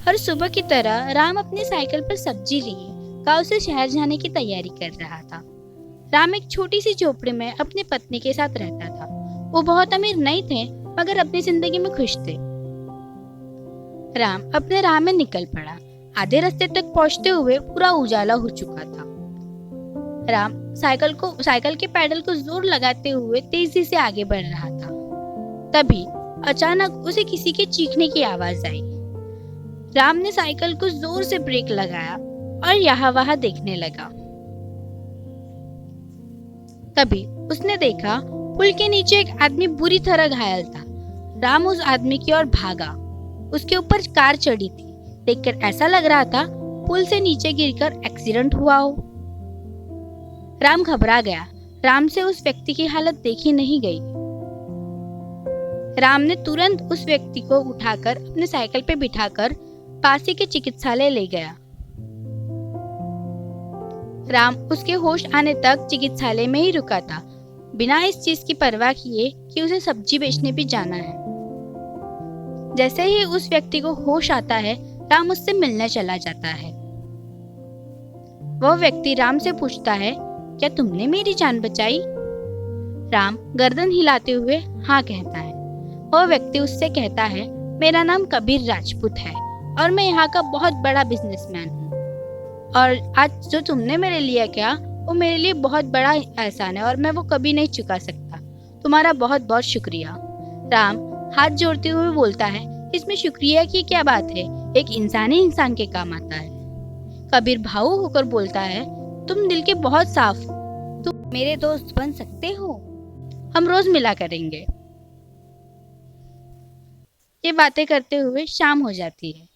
हर सुबह की तरह राम अपनी साइकिल पर सब्जी लिए गांव से शहर जाने की तैयारी कर रहा था। राम एक छोटी सी झोपड़ी में अपनी पत्नी के साथ रहता था। वो बहुत अमीर नहीं थे, मगर अपनी जिंदगी में खुश थे। राम अपने राह में निकल पड़ा। आधे रास्ते तक पहुंचते हुए पूरा उजाला हो चुका था। राम साइकिल के पैडल को जोर लगाते हुए तेजी से आगे बढ़ रहा था। तभी अचानक उसे किसी के चीखने की आवाज आई। राम ने साइकिल को जोर से ब्रेक लगाया और यहाँ वहां देखने लगा। तभी उसने देखा पुल के नीचे एक आदमी बुरी तरह घायल था। राम उस आदमी की ओर भागा। उसके ऊपर कार चढ़ी थी। देखकर ऐसा लग रहा था पुल से नीचे गिरकर एक्सीडेंट हुआ हो। राम घबरा गया। राम से उस व्यक्ति की हालत देखी नहीं गई। राम ने तुरंत उस व्यक्ति को उठाकर अपने साइकिल पे बिठाकर पास ही के चिकित्सालय ले गया। राम उसके होश आने तक चिकित्सालय में ही रुका था, बिना इस चीज की परवाह किए कि उसे सब्जी बेचने भी जाना है। जैसे ही उस व्यक्ति को होश आता है, राम उससे मिलने चला जाता है। वह व्यक्ति राम से पूछता है, क्या तुमने मेरी जान बचाई? राम गर्दन हिलाते हुए हाँ कहता है। वह व्यक्ति उससे कहता है, मेरा नाम कबीर राजपूत है और मैं यहाँ का बहुत बड़ा बिजनेसमैन हूँ, और आज जो तुमने मेरे लिए किया वो मेरे लिए बहुत बड़ा एहसान है और मैं वो कभी नहीं चुका सकता। तुम्हारा बहुत बहुत शुक्रिया। राम हाथ जोड़ते हुए बोलता है, इसमें शुक्रिया की क्या बात है, एक इंसान ही इंसान के काम आता है। कबीर भावुक होकर बोलता है, तुम दिल के बहुत साफ हो, तुम मेरे दोस्त बन सकते हो, हम रोज मिला करेंगे। ये बातें करते हुए शाम हो जाती है।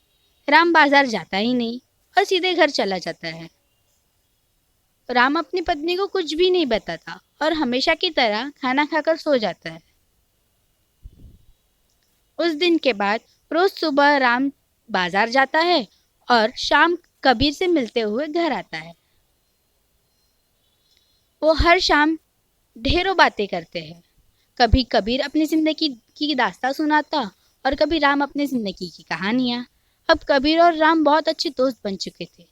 राम बाजार जाता ही नहीं और सीधे घर चला जाता है। राम अपनी पत्नी को कुछ भी नहीं बताता और हमेशा की तरह खाना खाकर सो जाता है। उस दिन के बाद रोज सुबह राम बाजार जाता है और शाम कबीर से मिलते हुए घर आता है। वो हर शाम ढेरों बातें करते हैं। कभी कबीर अपनी जिंदगी की दास्तां सुनाता और कभी राम अपनी जिंदगी की कहानियां। अब कबीर और राम बहुत अच्छे दोस्त बन चुके थे।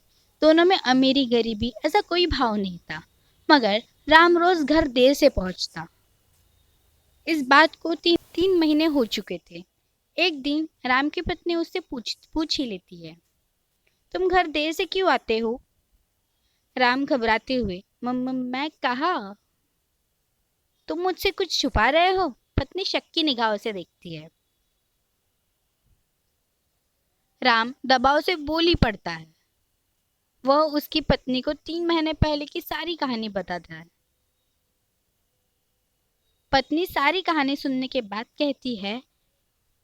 दोनों में अमीरी गरीबी ऐसा कोई भाव नहीं था, मगर राम रोज घर देर से पहुंचता। इस बात को तीन महीने हो चुके थे। एक दिन राम की पत्नी उससे पूछ ही लेती है, तुम घर देर से क्यों आते हो? राम घबराते हुए, मैं कहा, तुम मुझसे कुछ छुपा रहे हो? पत्नी शक की निगाहों से देखती है। राम दबाव से बोल ही पड़ता है। वह उसकी पत्नी को 3 महीने पहले की सारी कहानी बताता है। पत्नी सारी कहानी सुनने के बाद कहती है,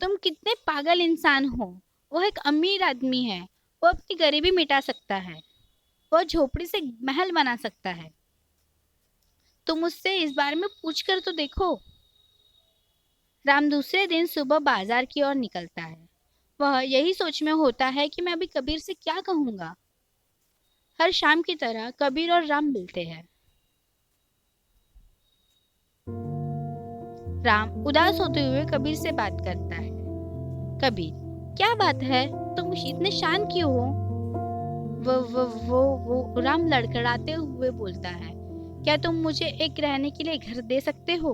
तुम कितने पागल इंसान हो। वो एक अमीर आदमी है, वो अपनी गरीबी मिटा सकता है, वो झोपड़ी से महल बना सकता है। तुम उससे इस बारे में पूछ कर तो देखो। राम दूसरे दिन सुबह बाजार की ओर निकलता है। वह यही सोच में होता है कि मैं अभी कबीर से क्या कहूंगा। हर शाम की तरह कबीर और राम मिलते हैं। राम उदास होते हुए कबीर से बात करता है। कबीर, क्या बात है, तुम इतने शांत क्यों हो? वो राम लड़खड़ाते हुए बोलता है, क्या तुम मुझे एक रहने के लिए घर दे सकते हो?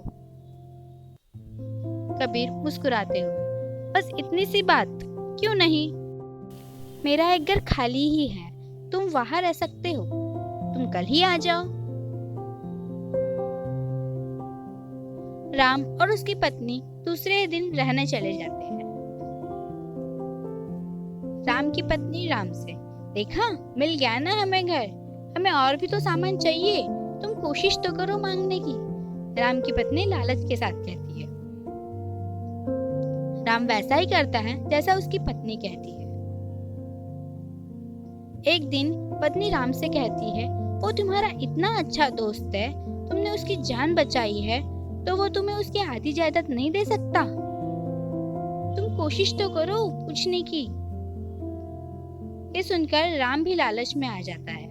कबीर मुस्कुराते हुए, बस इतनी सी बात, क्यों नहीं? मेरा एक घर खाली ही है, तुम वहां रह सकते हो, तुम कल ही आ जाओ। राम और उसकी पत्नी दूसरे दिन रहने चले जाते हैं। राम की पत्नी राम से, देखा, मिल गया ना हमें घर, हमें और भी तो सामान चाहिए, तुम कोशिश तो करो मांगने की। राम की पत्नी लालच के साथ कहती है। राम वैसा ही करता है जैसा उसकी पत्नी कहती है। एक दिन पत्नी राम से कहती है, वो तुम्हारा इतना अच्छा दोस्त है, तुमने उसकी जान बचाई है, तो वो तुम्हें उसकी आधी जायदाद नहीं दे सकता? तुम कोशिश तो करो पूछने की। ये सुनकर राम भी लालच में आ जाता है।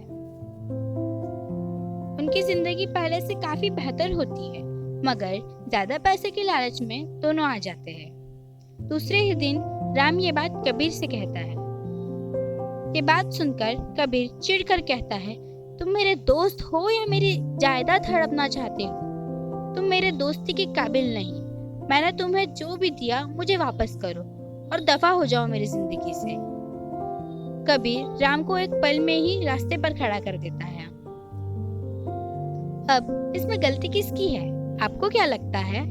उनकी जिंदगी पहले से काफी बेहतर होती है, मगर ज्यादा पैसे के लालच में दोनों आ जाते हैं। दूसरे ही दिन राम ये बात कबीर से कहता है। ये बात सुनकर कबीर चिढ़कर कहता है, तुम मेरे दोस्त हो या मेरी जायदाद हड़पना चाहते हो? तुम मेरे दोस्ती के काबिल नहीं। मैंने तुम्हें जो भी दिया मुझे वापस करो और दफा हो जाओ मेरी जिंदगी से। कबीर राम को एक पल में ही रास्ते पर खड़ा कर देता है। अब इसमें गलती किसकी है? आपको क्या लगता है?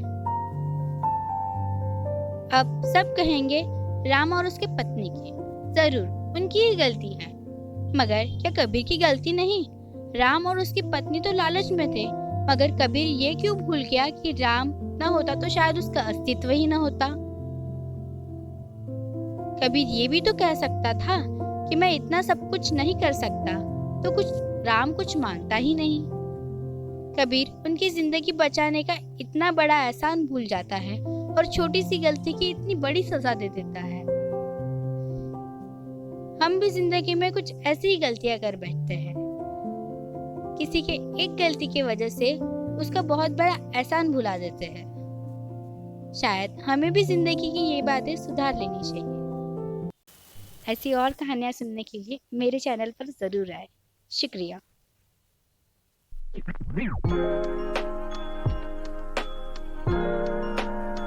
अब सब कहेंगे राम और उसके पत्नी की। जरूर उनकी ही गलती है, मगर क्या कबीर की गलती नहीं? राम और उसकी पत्नी तो लालच में थे, मगर कबीर ये क्यों भूल गया कि राम न होता तो शायद उसका अस्तित्व ही न होता। कबीर ये भी तो कह सकता था कि मैं इतना सब कुछ नहीं कर सकता, तो कुछ राम कुछ मानता ही नहीं। कबीर उनकी जिंदगी बचाने का इतना बड़ा एहसान भूल जाता है और छोटी सी गलती की इतनी बड़ी सजा दे देता है। हम भी जिंदगी में कुछ ऐसी ही गलतियां कर बैठते हैं। किसी के एक गलती की वजह से उसका बहुत बड़ा एहसान भुला देते हैं। शायद हमें भी जिंदगी की ये बातें सुधार लेनी चाहिए। ऐसी और कहानियां सुनने के लिए मेरे चैनल पर जरूर आए। शुक्रिया। Thank you.